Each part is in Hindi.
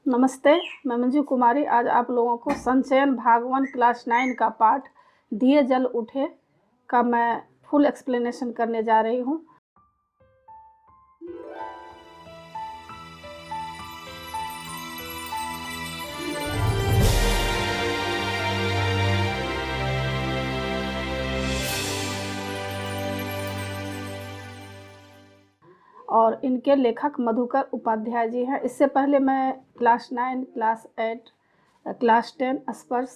नमस्ते, मैं मंजू कुमारी आज आप लोगों को संचयन भाग 1 क्लास 9 का पाठ दिए जल उठे का मैं फुल एक्सप्लेनेशन करने जा रही हूँ। और इनके लेखक मधुकर उपाध्याय जी हैं। इससे पहले मैं क्लास 9, क्लास 8, क्लास 10 स्पर्श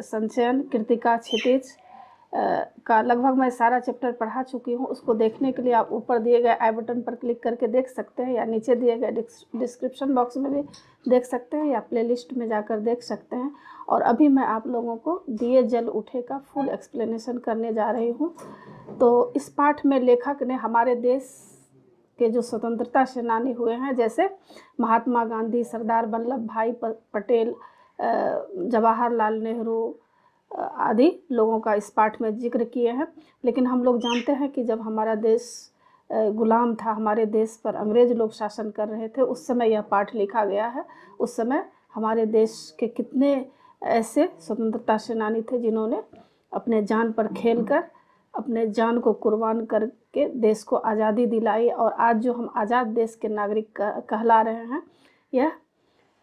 संचयन कृतिका क्षितिज का लगभग मैं सारा चैप्टर पढ़ा चुकी हूँ। उसको देखने के लिए आप ऊपर दिए गए आई बटन पर क्लिक करके देख सकते हैं या नीचे दिए गए डिस्क्रिप्शन बॉक्स में भी देख सकते हैं या प्लेलिस्ट में जाकर देख सकते हैं। और अभी मैं आप लोगों को दिए जल उठे का फुल एक्सप्लेनेशन करने जा रही हूँ। तो इस पाठ में लेखक ने हमारे देश के जो स्वतंत्रता सेनानी हुए हैं, जैसे महात्मा गांधी, सरदार वल्लभ भाई पटेल, जवाहरलाल नेहरू आदि लोगों का इस पाठ में जिक्र किए हैं। लेकिन हम लोग जानते हैं कि जब हमारा देश गुलाम था, हमारे देश पर अंग्रेज लोग शासन कर रहे थे, उस समय यह पाठ लिखा गया है। उस समय हमारे देश के कितने ऐसे स्वतंत्रता सेनानी थे जिन्होंने अपने जान पर खेलकर अपने जान को कुर्बान करके देश को आज़ादी दिलाई। और आज जो हम आज़ाद देश के नागरिक कहला रहे हैं, यह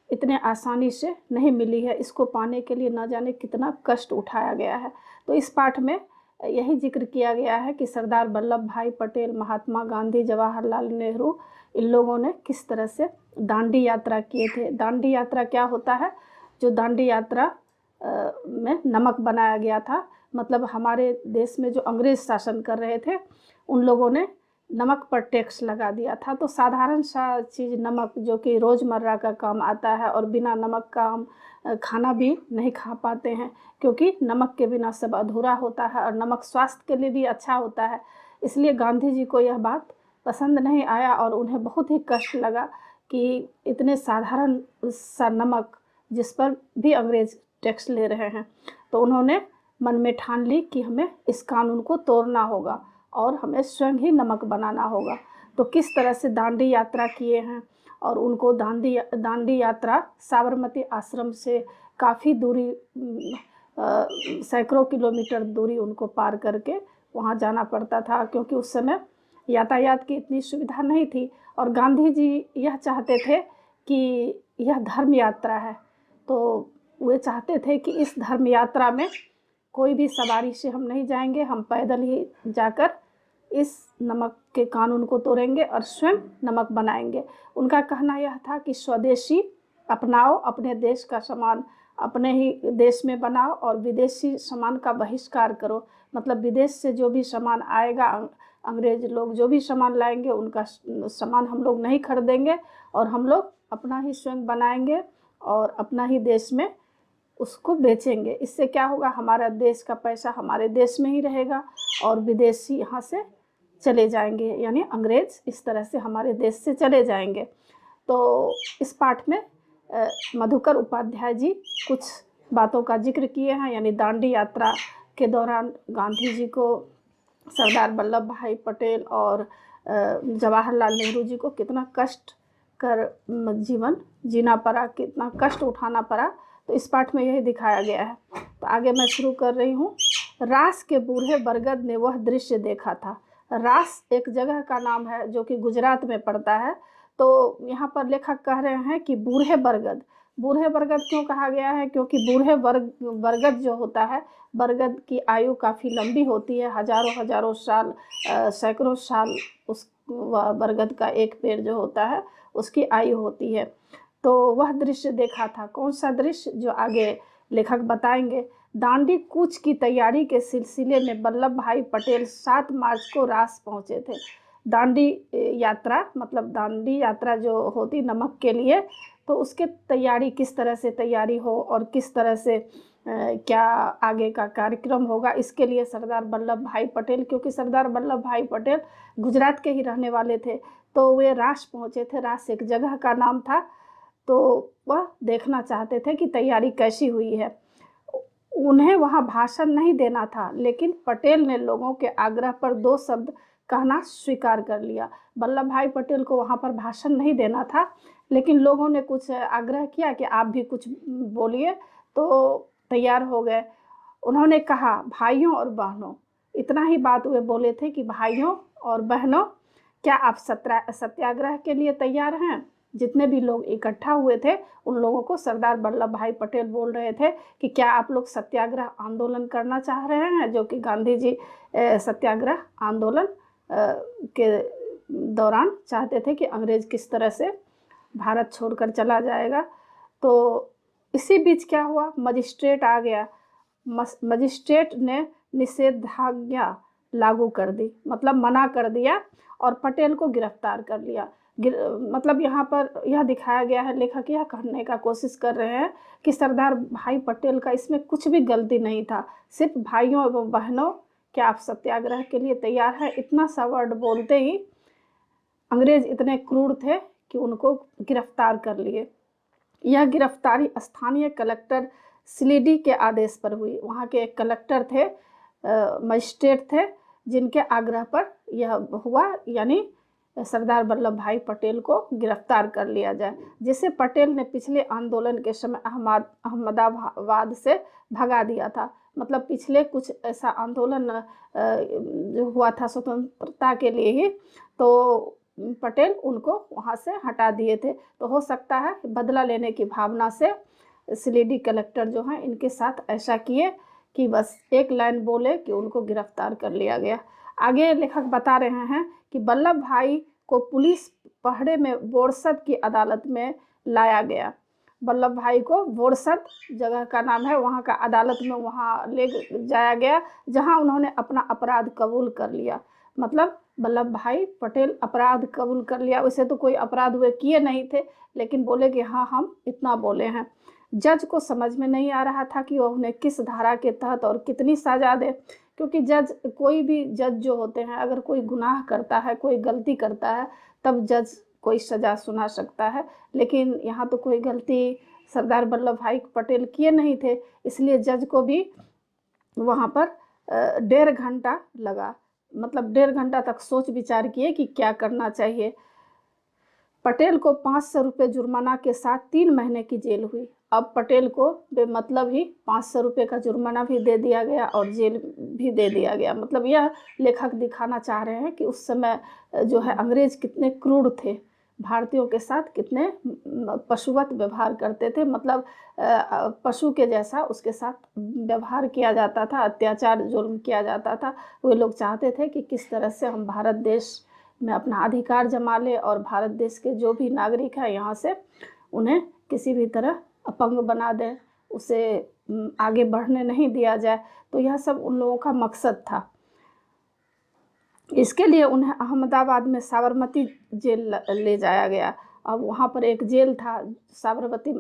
इतने आसानी से नहीं मिली है। इसको पाने के लिए न जाने कितना कष्ट उठाया गया है। तो इस पाठ में यही जिक्र किया गया है कि सरदार वल्लभ भाई पटेल, महात्मा गांधी, जवाहरलाल नेहरू, इन लोगों ने किस तरह से दांडी यात्रा किए थे। दांडी यात्रा क्या होता है? जो दांडी यात्रा में नमक बनाया गया था, मतलब हमारे देश में जो अंग्रेज शासन कर रहे थे, उन लोगों ने नमक पर टैक्स लगा दिया था। तो साधारण सा चीज़ नमक, जो कि रोज़मर्रा का काम आता है, और बिना नमक का हम खाना भी नहीं खा पाते हैं, क्योंकि नमक के बिना सब अधूरा होता है। और नमक स्वास्थ्य के लिए भी अच्छा होता है। इसलिए गांधी जी को यह बात पसंद नहीं आया और उन्हें बहुत ही कष्ट लगा कि इतने साधारण सा नमक जिस पर भी अंग्रेज टैक्स ले रहे हैं। तो उन्होंने मन में ठान ली कि हमें इस कानून को तोड़ना होगा और हमें स्वयं ही नमक बनाना होगा। तो किस तरह से दांडी यात्रा किए हैं, और उनको दांडी यात्रा साबरमती आश्रम से काफ़ी दूरी, सैकड़ों किलोमीटर दूरी उनको पार करके वहाँ जाना पड़ता था, क्योंकि उस समय यातायात की इतनी सुविधा नहीं थी। और गांधी जी यह चाहते थे कि यह धर्म यात्रा है, तो वे चाहते थे कि इस धर्म यात्रा में कोई भी सवारी से हम नहीं जाएंगे, हम पैदल ही जाकर इस नमक के कानून को तोड़ेंगे और स्वयं नमक बनाएंगे। उनका कहना यह था कि स्वदेशी अपनाओ, अपने देश का सामान अपने ही देश में बनाओ और विदेशी सामान का बहिष्कार करो। मतलब विदेश से जो भी सामान आएगा, अंग्रेज लोग जो भी सामान लाएंगे, उनका सामान हम लोग नहीं खरीदेंगे और हम लोग अपना ही स्वयं बनाएंगे और अपना ही देश में उसको बेचेंगे। इससे क्या होगा? हमारा देश का पैसा हमारे देश में ही रहेगा और विदेशी यहाँ से चले जाएंगे, यानी अंग्रेज इस तरह से हमारे देश से चले जाएंगे। तो इस पाठ में मधुकर उपाध्याय जी कुछ बातों का जिक्र किए हैं, यानी दांडी यात्रा के दौरान गांधी जी को, सरदार वल्लभ भाई पटेल और जवाहरलाल नेहरू जी को कितना कष्ट कर जीवन जीना पड़ा, कितना कष्ट उठाना पड़ा। तो इस पाठ में यही दिखाया गया है। तो आगे मैं शुरू कर रही हूँ। रास के बूढ़े बरगद ने वह दृश्य देखा था। रास एक जगह का नाम है जो कि गुजरात में पड़ता है। तो यहाँ पर लेखक कह रहे हैं कि बूढ़े बरगद, बूढ़े बरगद क्यों कहा गया है? क्योंकि बूढ़े बरगद जो होता है, बरगद की आयु काफ़ी लंबी होती है, हजारों हजारों साल, सैकड़ों साल उस बरगद का एक पेड़ जो होता है उसकी आयु होती है। तो वह दृश्य देखा था। कौन सा दृश्य? जो आगे लेखक बताएंगे। दांडी कूच की तैयारी के सिलसिले में वल्लभ भाई पटेल 7 मार्च को रास पहुंचे थे। दांडी यात्रा, मतलब दांडी यात्रा जो होती नमक के लिए, तो उसके तैयारी किस तरह से तैयारी हो और किस तरह से क्या आगे का कार्यक्रम होगा, इसके लिए सरदार वल्लभ भाई पटेल, क्योंकि सरदार वल्लभ भाई पटेल गुजरात के ही रहने वाले थे, तो वे रास पहुंचे थे। रास एक जगह का नाम था। तो वह देखना चाहते थे कि तैयारी कैसी हुई है। उन्हें वहाँ भाषण नहीं देना था, लेकिन पटेल ने लोगों के आग्रह पर 2 शब्द कहना स्वीकार कर लिया। वल्लभ भाई पटेल को वहाँ पर भाषण नहीं देना था, लेकिन लोगों ने कुछ आग्रह किया कि आप भी कुछ बोलिए, तो तैयार हो गए। उन्होंने कहा, भाइयों और बहनों, इतना ही बात वे बोले थे कि भाइयों और बहनों, क्या आप सत्याग्रह के लिए तैयार हैं? जितने भी लोग इकट्ठा हुए थे उन लोगों को सरदार वल्लभ भाई पटेल बोल रहे थे कि क्या आप लोग सत्याग्रह आंदोलन करना चाह रहे हैं, जो कि गांधी जी सत्याग्रह आंदोलन के दौरान चाहते थे कि अंग्रेज किस तरह से भारत छोड़कर चला जाएगा। तो इसी बीच क्या हुआ, मजिस्ट्रेट आ गया। मजिस्ट्रेट ने निषेधाज्ञा लागू कर दी, मतलब मना कर दिया, और पटेल को गिरफ्तार कर लिया। मतलब यहाँ पर यह दिखाया गया है, लेखक यह कहने का कोशिश कर रहे हैं कि सरदार भाई पटेल का इसमें कुछ भी गलती नहीं था। सिर्फ भाइयों एवं बहनों, क्या आप सत्याग्रह के लिए तैयार हैं, इतना सा वर्ड बोलते ही अंग्रेज इतने क्रूर थे कि उनको गिरफ्तार कर लिए। यह गिरफ्तारी स्थानीय कलेक्टर सिलीडी के आदेश पर हुई। वहाँ के एक कलेक्टर थे, मजिस्ट्रेट थे, जिनके आग्रह पर यह हुआ, यानी सरदार वल्लभ भाई पटेल को गिरफ्तार कर लिया जाए, जिसे पटेल ने पिछले आंदोलन के समय अहमदाबाद से भगा दिया था। मतलब पिछले कुछ ऐसा आंदोलन जो हुआ था स्वतंत्रता के लिए ही, तो पटेल उनको वहाँ से हटा दिए थे। तो हो सकता है बदला लेने की भावना से सिलीडी कलेक्टर जो हैं इनके साथ ऐसा किए कि बस एक लाइन बोले कि उनको गिरफ्तार कर लिया गया। आगे लेखक बता रहे हैं कि वल्लभ भाई को पुलिस पहरे में बोरसद की अदालत में लाया गया। वल्लभ भाई को बोरसद जगह का नाम है, वहाँ का अदालत में वहाँ ले जाया गया, जहाँ उन्होंने अपना अपराध कबूल कर लिया। मतलब वल्लभ भाई पटेल अपराध कबूल कर लिया। वैसे तो कोई अपराध वे किए नहीं थे, लेकिन बोले कि हाँ हम इतना बोले हैं। जज को समझ में नहीं आ रहा था कि वह उन्हें किस धारा के तहत और कितनी सजा दे, क्योंकि जज, कोई भी जज जो होते हैं, अगर कोई गुनाह करता है, कोई गलती करता है, तब जज कोई सज़ा सुना सकता है। लेकिन यहाँ तो कोई गलती सरदार वल्लभ भाई पटेल किए नहीं थे, इसलिए जज को भी वहाँ पर 1.5 घंटा लगा। मतलब 1.5 घंटा तक सोच विचार किए कि क्या करना चाहिए। पटेल को 500 रुपये जुर्माना के साथ 3 महीने की जेल हुई। अब पटेल को बेमतलब ही 500 रुपये का जुर्माना भी दे दिया गया और जेल भी दे दिया गया। मतलब यह लेखक दिखाना चाह रहे हैं कि उस समय जो है अंग्रेज कितने क्रूर थे, भारतीयों के साथ कितने पशुवत व्यवहार करते थे। मतलब पशु के जैसा उसके साथ व्यवहार किया जाता था, अत्याचार जुल्म किया जाता था। वे लोग चाहते थे कि किस तरह से हम भारत देश में अपना अधिकार जमा ले और भारत देश के जो भी नागरिक हैं यहाँ से उन्हें किसी भी तरह अपंग बना दें, उसे आगे बढ़ने नहीं दिया जाए। तो यह सब उन लोगों का मकसद था। इसके लिए उन्हें अहमदाबाद में साबरमती जेल ले जाया गया। अब वहाँ पर एक जेल था साबरमती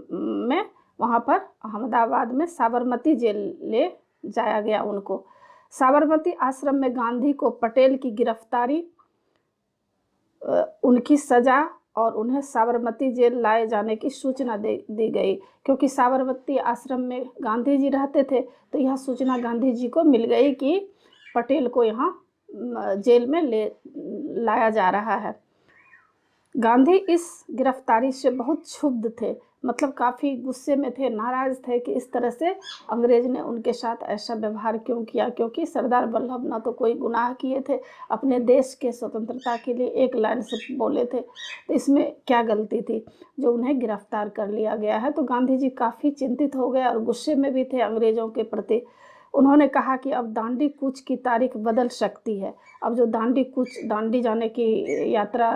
में, वहाँ पर अहमदाबाद में साबरमती जेल ले जाया गया उनको। साबरमती आश्रम में गांधी को पटेल की गिरफ्तारी, उनकी सज़ा और उन्हें साबरमती जेल लाए जाने की सूचना दी गई, क्योंकि साबरमती आश्रम में गांधी जी रहते थे। तो यह सूचना गांधी जी को मिल गई कि पटेल को यहाँ जेल में लाया जा रहा है। गांधी इस गिरफ्तारी से बहुत क्षुब्ध थे, मतलब काफ़ी गुस्से में थे, नाराज़ थे कि इस तरह से अंग्रेज ने उनके साथ ऐसा व्यवहार क्यों किया, क्योंकि सरदार वल्लभ ना तो कोई गुनाह किए थे, अपने देश के स्वतंत्रता के लिए एक लाइन से बोले थे, तो इसमें क्या गलती थी जो उन्हें गिरफ्तार कर लिया गया है। तो गांधी जी काफ़ी चिंतित हो गए और गुस्से में भी थे अंग्रेज़ों के प्रति। उन्होंने कहा कि अब दांडी कूच की तारीख बदल सकती है। अब जो दांडी जाने की यात्रा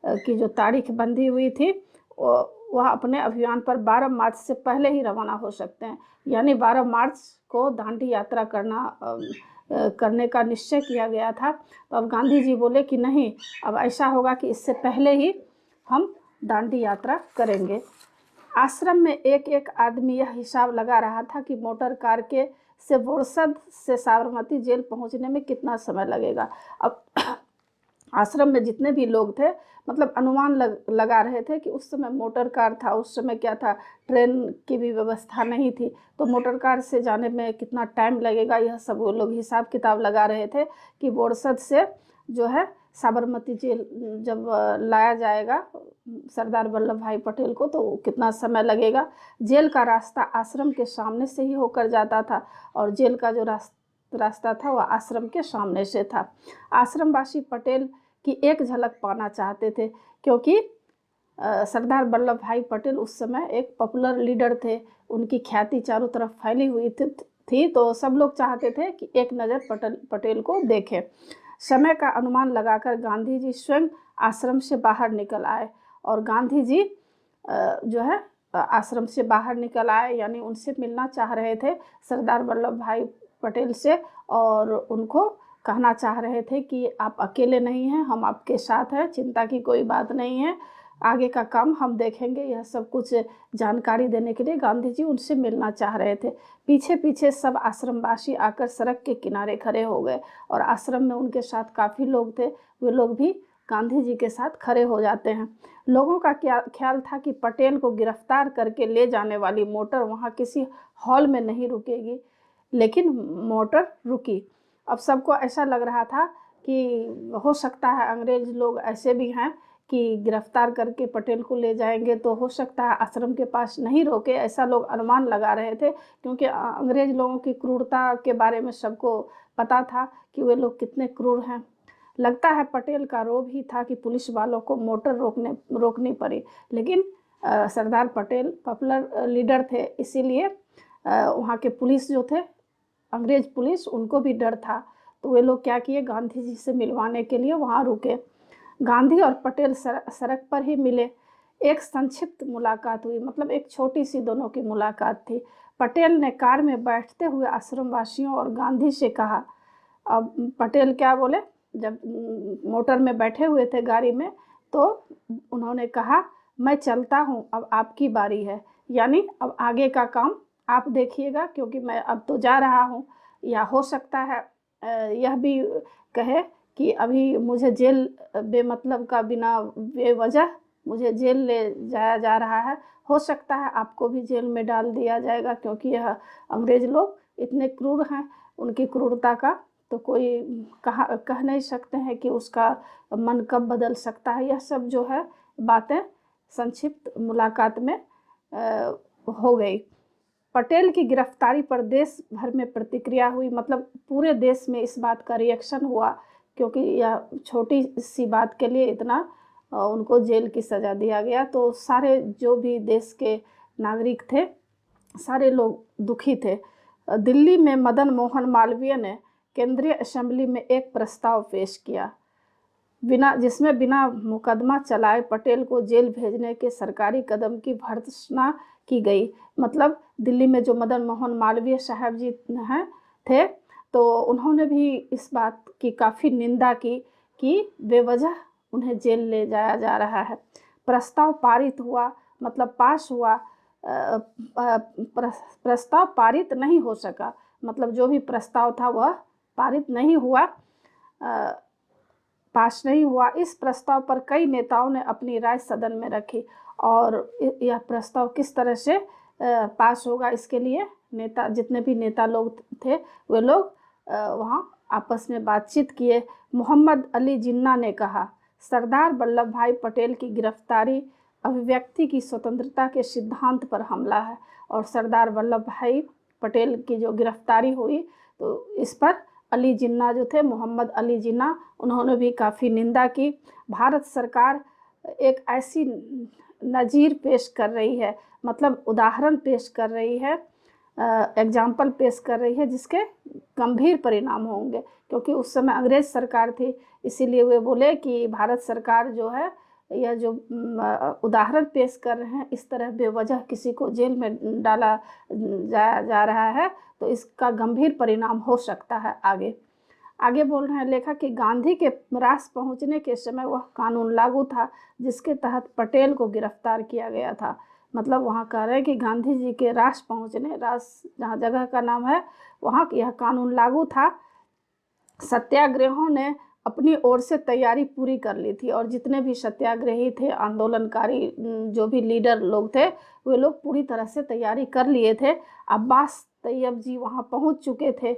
की जो तारीख बंधी हुई थी, वह अपने अभियान पर 12 मार्च से पहले ही रवाना हो सकते हैं। यानी 12 मार्च को दांडी यात्रा करने का निश्चय किया गया था। तो अब गांधी जी बोले कि नहीं, अब ऐसा होगा कि इससे पहले ही हम दांडी यात्रा करेंगे। आश्रम में एक एक आदमी यह हिसाब लगा रहा था कि मोटर कार से बोरसद से साबरमती जेल पहुंचने में कितना समय लगेगा। अब आश्रम में जितने भी लोग थे, मतलब अनुमान लगा रहे थे कि उस समय मोटर कार था, उस समय क्या था, ट्रेन की भी व्यवस्था नहीं थी, तो मोटर कार से जाने में कितना टाइम लगेगा, यह सब वो लोग हिसाब किताब लगा रहे थे कि बोरसद से जो है साबरमती जेल जब लाया जाएगा सरदार वल्लभ भाई पटेल को, तो कितना समय लगेगा। जेल का रास्ता आश्रम के सामने से ही होकर जाता था और जेल का जो रास्ता था वह आश्रम के सामने से था। आश्रमवासी पटेल की एक झलक पाना चाहते थे, क्योंकि सरदार वल्लभ भाई पटेल उस समय एक पॉपुलर लीडर थे, उनकी ख्याति चारों तरफ फैली हुई थी, तो सब लोग चाहते थे कि एक नज़र पटेल को देखें। समय का अनुमान लगाकर गांधी जी स्वयं आश्रम से बाहर निकल आए और गांधी जी जो है आश्रम से बाहर निकल आए, यानी उनसे मिलना चाह रहे थे सरदार वल्लभ भाई पटेल से, और उनको कहना चाह रहे थे कि आप अकेले नहीं हैं, हम आपके साथ हैं, चिंता की कोई बात नहीं है, आगे का काम हम देखेंगे। यह सब कुछ जानकारी देने के लिए गांधी जी उनसे मिलना चाह रहे थे। पीछे पीछे सब आश्रमवासी आकर सड़क के किनारे खड़े हो गए और आश्रम में उनके साथ काफ़ी लोग थे, वे लोग भी गांधी जी के साथ खड़े हो जाते हैं। लोगों का क्या ख्याल था कि पटेल को गिरफ्तार करके ले जाने वाली मोटर वहाँ किसी हॉल में नहीं रुकेगी, लेकिन मोटर रुकी। अब सबको ऐसा लग रहा था कि हो सकता है अंग्रेज लोग ऐसे भी हैं कि गिरफ्तार करके पटेल को ले जाएंगे तो हो सकता है आश्रम के पास नहीं रोके, ऐसा लोग अनुमान लगा रहे थे, क्योंकि अंग्रेज लोगों की क्रूरता के बारे में सबको पता था कि वे लोग कितने क्रूर हैं। लगता है पटेल का रोब ही था कि पुलिस वालों को मोटर रोकनी पड़ी, लेकिन सरदार पटेल पॉपुलर लीडर थे, इसीलिए वहाँ के पुलिस जो थे, अंग्रेज पुलिस, उनको भी डर था, तो वे लोग क्या किए, गांधी जी से मिलवाने के लिए वहाँ रुके। गांधी और पटेल सड़क पर ही मिले। एक संक्षिप्त मुलाकात हुई, मतलब एक छोटी सी दोनों की मुलाकात थी। पटेल ने कार में बैठते हुए आश्रम वासियों और गांधी से कहा, अब पटेल क्या बोले, जब मोटर में बैठे हुए थे गाड़ी में, तो उन्होंने कहा, मैं चलता हूँ, अब आपकी बारी है, यानी अब आगे का काम आप देखिएगा, क्योंकि मैं अब तो जा रहा हूँ। या हो सकता है यह भी कहे कि अभी मुझे जेल बेमतलब का बिना बेवजह मुझे जेल ले जाया जा रहा है, हो सकता है आपको भी जेल में डाल दिया जाएगा, क्योंकि यह अंग्रेज लोग इतने क्रूर हैं, उनकी क्रूरता का तो कोई कह नहीं सकते हैं कि उसका मन कब बदल सकता है। यह सब जो है बातें संक्षिप्त मुलाकात में हो गई। पटेल की गिरफ्तारी पर देश भर में प्रतिक्रिया हुई, मतलब पूरे देश में इस बात का रिएक्शन हुआ, क्योंकि यह छोटी सी बात के लिए इतना उनको जेल की सज़ा दिया गया, तो सारे जो भी देश के नागरिक थे, सारे लोग दुखी थे। दिल्ली में मदन मोहन मालवीय ने केंद्रीय असेंबली में एक प्रस्ताव पेश किया, जिसमें बिना मुकदमा चलाए पटेल को जेल भेजने के सरकारी कदम की भर्त्सना की गई। मतलब दिल्ली में जो मदन मोहन मालवीय साहब जी थे, तो उन्होंने भी इस बात की काफ़ी निंदा की कि बेवजह उन्हें जेल ले जाया जा रहा है। प्रस्ताव पारित हुआ, मतलब पास हुआ। प्रस्ताव पारित नहीं हो सका, मतलब जो भी प्रस्ताव था वह पारित नहीं हुआ, पास नहीं हुआ। इस प्रस्ताव पर कई नेताओं ने अपनी राय सदन में रखी, और यह प्रस्ताव किस तरह से पास होगा, इसके लिए नेता, जितने भी नेता लोग थे, वे लोग वहाँ आपस में बातचीत किए। मोहम्मद अली जिन्ना ने कहा, सरदार वल्लभ भाई पटेल की गिरफ्तारी अभिव्यक्ति की स्वतंत्रता के सिद्धांत पर हमला है, और सरदार वल्लभ भाई पटेल की जो गिरफ्तारी हुई, तो इस पर अली जिन्ना जो थे, मोहम्मद अली जिन्ना, उन्होंने भी काफ़ी निंदा की। भारत सरकार एक ऐसी नज़ीर पेश कर रही है, मतलब उदाहरण पेश कर रही है, एग्जाम्पल पेश कर रही है, जिसके गंभीर परिणाम होंगे, क्योंकि उस समय अंग्रेज सरकार थी, इसीलिए वे बोले कि भारत सरकार जो है, यह जो उदाहरण पेश कर रहे हैं, इस तरह बेवजह किसी को जेल में डाला जा रहा है, तो इसका गंभीर परिणाम हो सकता है आगे बोल रहे हैं लेखक कि गांधी के रास पहुंचने के समय वह कानून लागू था जिसके तहत पटेल को गिरफ्तार किया गया था। मतलब वहाँ कह रहे हैं कि गांधी जी के रास पहुंचने, रास जहाँ जगह का नाम है, वहाँ यह कानून लागू था। सत्याग्रहों ने अपनी ओर से तैयारी पूरी कर ली थी, और जितने भी सत्याग्रही थे, आंदोलनकारी जो भी लीडर लोग थे, वे लोग पूरी तरह से तैयारी कर लिए थे। अब्बास तैयब जी वहाँ पहुँच चुके थे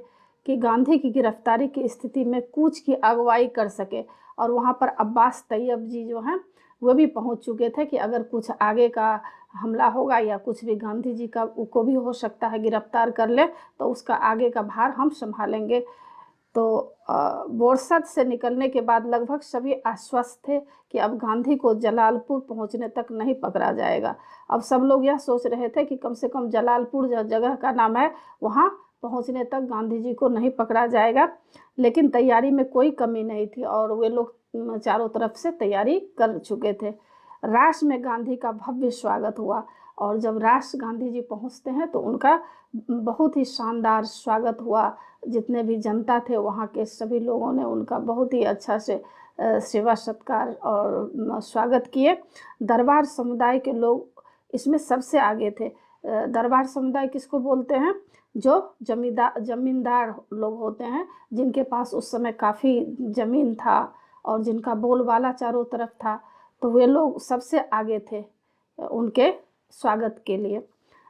कि गांधी की गिरफ्तारी की स्थिति में कूच की अगुवाई कर सके, और वहाँ पर अब्बास तैयब जी जो हैं, वो भी पहुंच चुके थे कि अगर कुछ आगे का हमला होगा या कुछ भी गांधी जी का को भी हो सकता है गिरफ्तार कर ले, तो उसका आगे का भार हम संभालेंगे। तो बोरसद से निकलने के बाद लगभग सभी आश्वस्त थे कि अब गांधी को जलालपुर पहुंचने तक नहीं पकड़ा जाएगा। अब सब लोग यह सोच रहे थे कि कम से कम जलालपुर जो जगह का नाम है वहाँ पहुंचने तक गांधी जी को नहीं पकड़ा जाएगा। लेकिन तैयारी में कोई कमी नहीं थी और वे लोग चारों तरफ से तैयारी कर चुके थे। रास में गांधी का भव्य स्वागत हुआ और जब रास गांधी जी पहुंचते हैं तो उनका बहुत ही शानदार स्वागत हुआ। जितने भी जनता थे वहाँ के सभी लोगों ने उनका बहुत ही अच्छा से सेवा सत्कार और स्वागत किए। दरबार समुदाय के लोग इसमें सबसे आगे थे। दरबार समुदाय किसको बोलते हैं? जो जमींदार लोग होते हैं, जिनके पास उस समय काफ़ी ज़मीन था और जिनका बोलबाला चारों तरफ था, तो वे लोग सबसे आगे थे उनके स्वागत के लिए।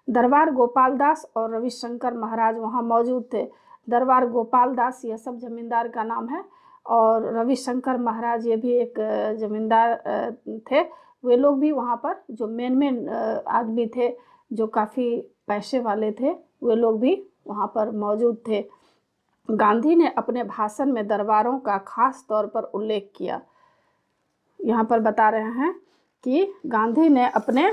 दरबार गोपाल दास और रविशंकर महाराज वहाँ मौजूद थे। दरबार गोपाल दास यह सब जमींदार का नाम है और रविशंकर महाराज ये भी एक जमींदार थे। वे लोग भी वहाँ पर जो मेन आदमी थे, जो काफ़ी पैसे वाले थे, वे लोग भी वहाँ पर मौजूद थे। गांधी ने अपने भाषण में दरबारों का खास तौर पर उल्लेख किया। यहाँ पर बता रहे हैं कि गांधी ने अपने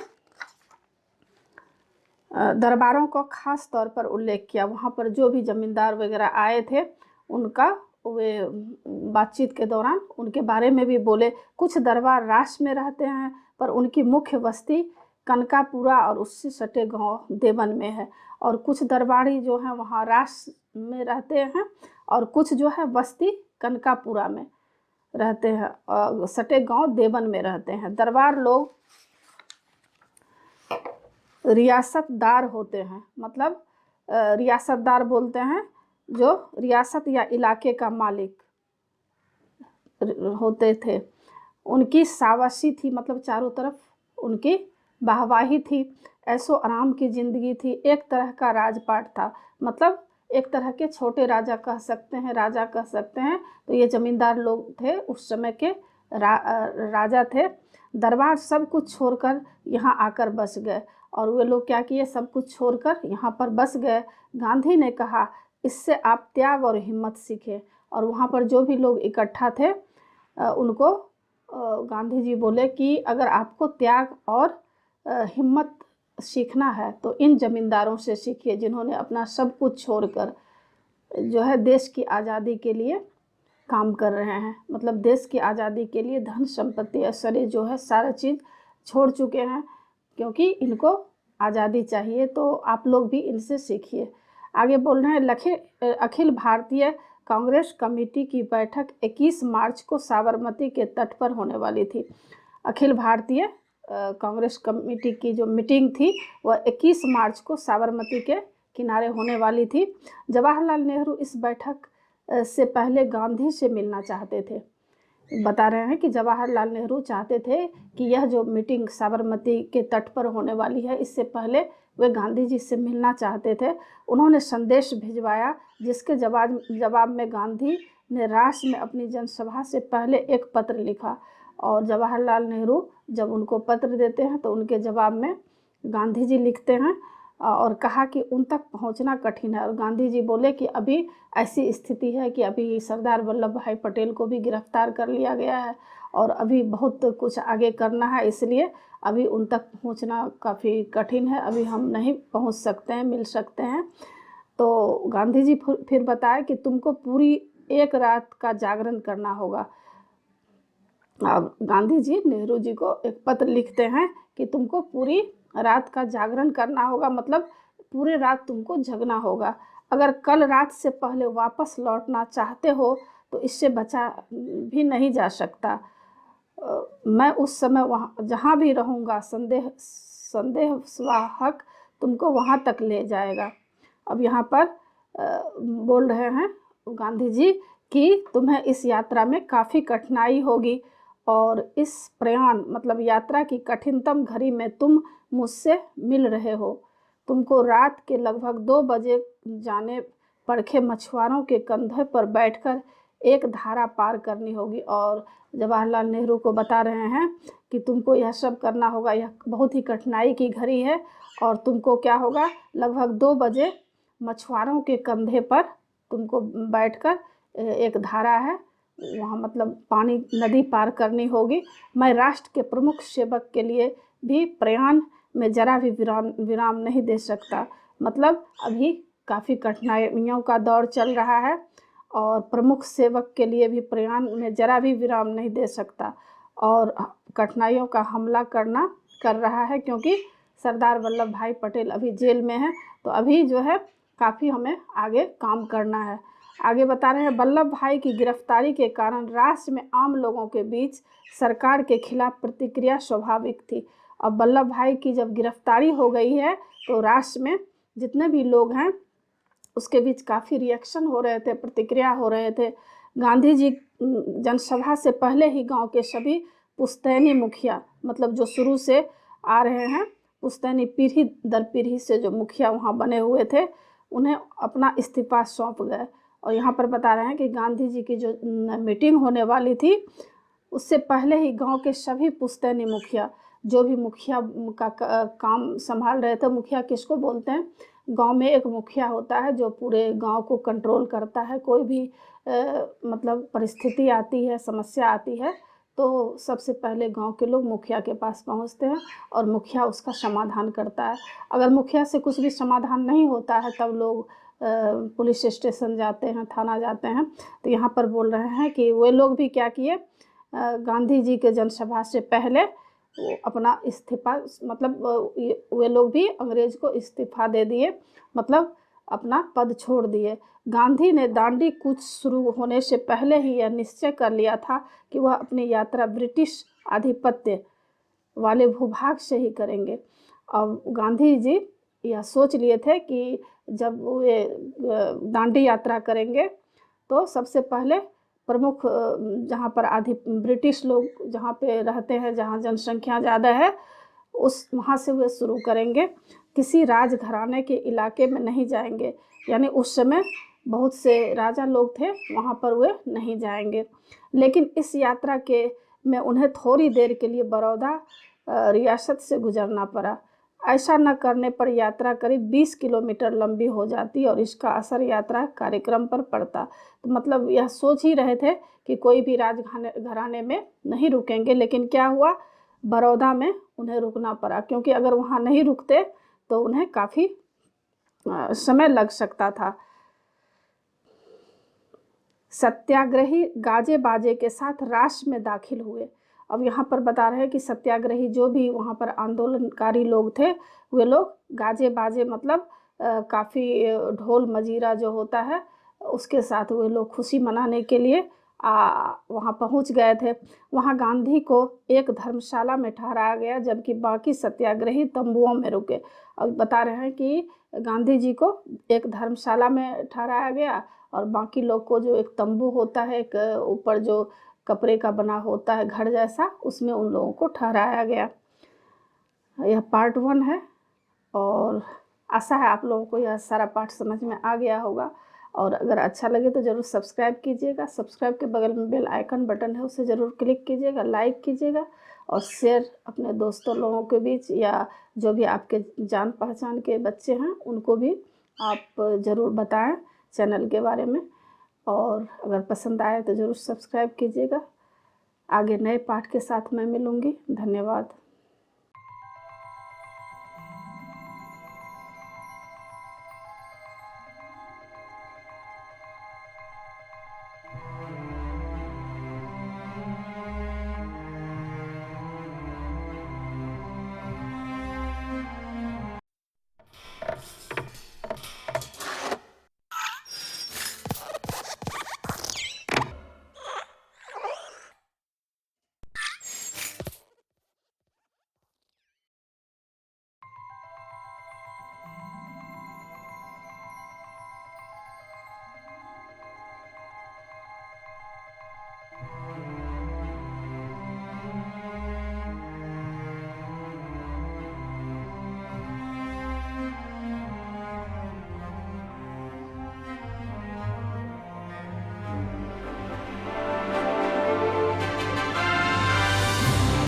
दरबारों को खास तौर पर उल्लेख किया। वहाँ पर जो भी जमींदार वगैरह आए थे उनका वे बातचीत के दौरान उनके बारे में भी बोले। कुछ दरबार रास में रहते हैं पर उनकी मुख्य बस्ती कनकापुरा और उससे सटे गांव देवन में है, और कुछ दरबारी जो हैं वहाँ रास में रहते हैं और कुछ जो है बस्ती कनकापुरा में रहते हैं और सटे गांव देवन में रहते हैं। दरबार लोग रियासतदार होते हैं, मतलब रियासतदार बोलते हैं जो रियासत या इलाके का मालिक होते थे। उनकी शाबाशी थी, मतलब चारों तरफ उनकी वाहवाही थी। ऐसो आराम की ज़िंदगी थी। एक तरह का राजपाट था, मतलब एक तरह के छोटे राजा कह सकते हैं, राजा कह सकते हैं। तो ये जमींदार लोग थे, उस समय के राजा थे। दरबार सब कुछ छोड़कर यहाँ आकर बस गए और वे लोग क्या किए, सब कुछ छोड़कर यहाँ पर बस गए। गांधी ने कहा इससे आप त्याग और हिम्मत सीखें। और वहाँ पर जो भी लोग इकट्ठा थे उनको गांधी जी बोले कि अगर आपको त्याग और हिम्मत सीखना है तो इन जमींदारों से सीखिए, जिन्होंने अपना सब कुछ छोड़कर जो है देश की आज़ादी के लिए काम कर रहे हैं। मतलब देश की आज़ादी के लिए धन संपत्ति ऐश्वर्य जो है सारा चीज़ छोड़ चुके हैं, क्योंकि इनको आज़ादी चाहिए। तो आप लोग भी इनसे सीखिए। आगे बोल रहे हैं अखिल भारतीय कांग्रेस कमेटी की बैठक 21 मार्च को साबरमती के तट पर होने वाली थी। अखिल भारतीय कांग्रेस कमेटी की जो मीटिंग थी वह 21 मार्च को साबरमती के किनारे होने वाली थी। जवाहरलाल नेहरू इस बैठक से पहले गांधी से मिलना चाहते थे। बता रहे हैं कि जवाहरलाल नेहरू चाहते थे कि यह जो मीटिंग साबरमती के तट पर होने वाली है, इससे पहले वे गांधी जी से मिलना चाहते थे। उन्होंने संदेश भिजवाया, जिसके जवाब में गांधी ने रास में अपनी जनसभा से पहले एक पत्र लिखा। और जवाहरलाल नेहरू जब उनको पत्र देते हैं तो उनके जवाब में गांधी जी लिखते हैं और कहा कि उन तक पहुंचना कठिन है। और गांधी जी बोले कि अभी ऐसी स्थिति है कि अभी सरदार वल्लभ भाई पटेल को भी गिरफ्तार कर लिया गया है और अभी बहुत कुछ आगे करना है, इसलिए अभी उन तक पहुंचना काफ़ी कठिन है, अभी हम नहीं पहुंच सकते हैं, मिल सकते हैं। तो गांधी जी फिर बताए कि तुमको पूरी एक रात का जागरण करना होगा। अब गांधी जी नेहरू जी को एक पत्र लिखते हैं कि तुमको पूरी रात का जागरण करना होगा, मतलब पूरे रात तुमको जगना होगा। अगर कल रात से पहले वापस लौटना चाहते हो तो इससे बचा भी नहीं जा सकता। मैं उस समय वहाँ जहाँ भी रहूँगा, संदेह स्वाहक तुमको वहाँ तक ले जाएगा। अब यहाँ पर बोल रहे हैं गांधी जी कि तुम्हें इस यात्रा में काफ़ी कठिनाई होगी और इस प्रयाण मतलब यात्रा की कठिनतम घड़ी में तुम मुझसे मिल रहे हो। तुमको रात के लगभग 2 बजे जाने पड़खे मछुआरों के कंधे पर बैठकर एक धारा पार करनी होगी। और जवाहरलाल नेहरू को बता रहे हैं कि तुमको यह सब करना होगा, यह बहुत ही कठिनाई की घड़ी है और तुमको क्या होगा, लगभग 2 बजे मछुआरों के कंधे पर तुमको बैठकर एक धारा है वहाँ मतलब पानी नदी पार करनी होगी। मैं राष्ट्र के प्रमुख सेवक के लिए भी प्रयाण में जरा भी विराम नहीं दे सकता। मतलब अभी काफ़ी कठिनाइयों का दौर चल रहा है और प्रमुख सेवक के लिए भी प्रयाण में जरा भी विराम नहीं दे सकता और कठिनाइयों का हमला कर रहा है, क्योंकि सरदार वल्लभ भाई पटेल अभी जेल में हैं। तो अभी जो है काफ़ी हमें आगे काम करना है। आगे बता रहे हैं, वल्लभ भाई की गिरफ्तारी के कारण राष्ट्र में आम लोगों के बीच सरकार के खिलाफ प्रतिक्रिया स्वाभाविक थी। अब वल्लभ भाई की जब गिरफ्तारी हो गई है तो राष्ट्र में जितने भी लोग हैं उसके बीच काफ़ी रिएक्शन हो रहे थे, प्रतिक्रिया हो रहे थे। गांधी जी जनसभा से पहले ही गांव के सभी पुश्तैनी मुखिया, मतलब जो शुरू से आ रहे हैं पुश्तैनी पीढ़ी दर पीढ़ी से जो मुखिया वहाँ बने हुए थे, उन्हें अपना इस्तीफा सौंप गए। और यहाँ पर बता रहे हैं कि गांधी जी की जो मीटिंग होने वाली थी उससे पहले ही गांव के सभी पुश्तैनी मुखिया, जो भी मुखिया का काम संभाल रहे थे, मुखिया किसको बोलते हैं, गांव में एक मुखिया होता है जो पूरे गांव को कंट्रोल करता है। कोई भी मतलब परिस्थिति आती है, समस्या आती है, तो सबसे पहले गांव के लोग मुखिया के पास पहुंचते हैं और मुखिया उसका समाधान करता है। अगर मुखिया से कुछ भी समाधान नहीं होता है तब लोग पुलिस स्टेशन जाते हैं, थाना जाते हैं। तो यहाँ पर बोल रहे हैं कि वे लोग भी क्या किए, गांधी जी के जनसभा से पहले वो अपना इस्तीफा, मतलब वे लोग भी अंग्रेज को इस्तीफा दे दिए, मतलब अपना पद छोड़ दिए। गांधी ने दांडी कूच शुरू होने से पहले ही यह निश्चय कर लिया था कि वह अपनी यात्रा ब्रिटिश आधिपत्य वाले भूभाग से ही करेंगे। अब गांधी जी यह सोच लिए थे कि जब वे दांडी यात्रा करेंगे तो सबसे पहले प्रमुख जहाँ पर ब्रिटिश लोग जहाँ पे रहते हैं, जहाँ जनसंख्या ज़्यादा है, उस वहाँ से वे शुरू करेंगे। किसी राजघराने के इलाके में नहीं जाएंगे, यानी उस समय बहुत से राजा लोग थे, वहाँ पर वे नहीं जाएंगे। लेकिन इस यात्रा के में उन्हें थोड़ी देर के लिए बड़ौदा रियासत से गुजरना पड़ा। ऐसा न करने पर यात्रा करीब 20 किलोमीटर लंबी हो जाती और इसका असर यात्रा कार्यक्रम पर पड़ता। तो मतलब यह सोच ही रहे थे कि कोई भी राजघराने में नहीं रुकेंगे, लेकिन क्या हुआ, बड़ौदा में उन्हें रुकना पड़ा, क्योंकि अगर वहाँ नहीं रुकते तो उन्हें काफ़ी समय लग सकता था। सत्याग्रही गाजे बाजे के साथ राष्ट्र में दाखिल हुए। अब यहाँ पर बता रहे हैं कि सत्याग्रही जो भी वहाँ पर आंदोलनकारी लोग थे, वे लोग गाजे बाजे मतलब काफ़ी ढोल मजीरा जो होता है उसके साथ वे लोग खुशी मनाने के लिए वहाँ पहुँच गए थे। वहाँ गांधी को एक धर्मशाला में ठहराया गया, जबकि बाकी सत्याग्रही तंबुओं में रुके। अब बता रहे हैं कि गांधी जी को एक धर्मशाला में ठहराया गया और बाकी लोग को जो एक तंबू होता है, एक ऊपर जो कपड़े का बना होता है घर जैसा, उसमें उन लोगों को ठहराया गया। यह पार्ट 1 है और आशा है आप लोगों को यह सारा पार्ट समझ में आ गया होगा। और अगर अच्छा लगे तो ज़रूर सब्सक्राइब कीजिएगा। सब्सक्राइब के बगल में बेल आइकन बटन है, उसे ज़रूर क्लिक कीजिएगा, लाइक कीजिएगा और शेयर अपने दोस्तों लोगों के बीच, या जो भी आपके जान पहचान के बच्चे हैं उनको भी आप ज़रूर बताएं चैनल के बारे में। और अगर पसंद आए तो ज़रूर सब्सक्राइब कीजिएगा। आगे नए पाठ के साथ मैं मिलूँगी। धन्यवाद।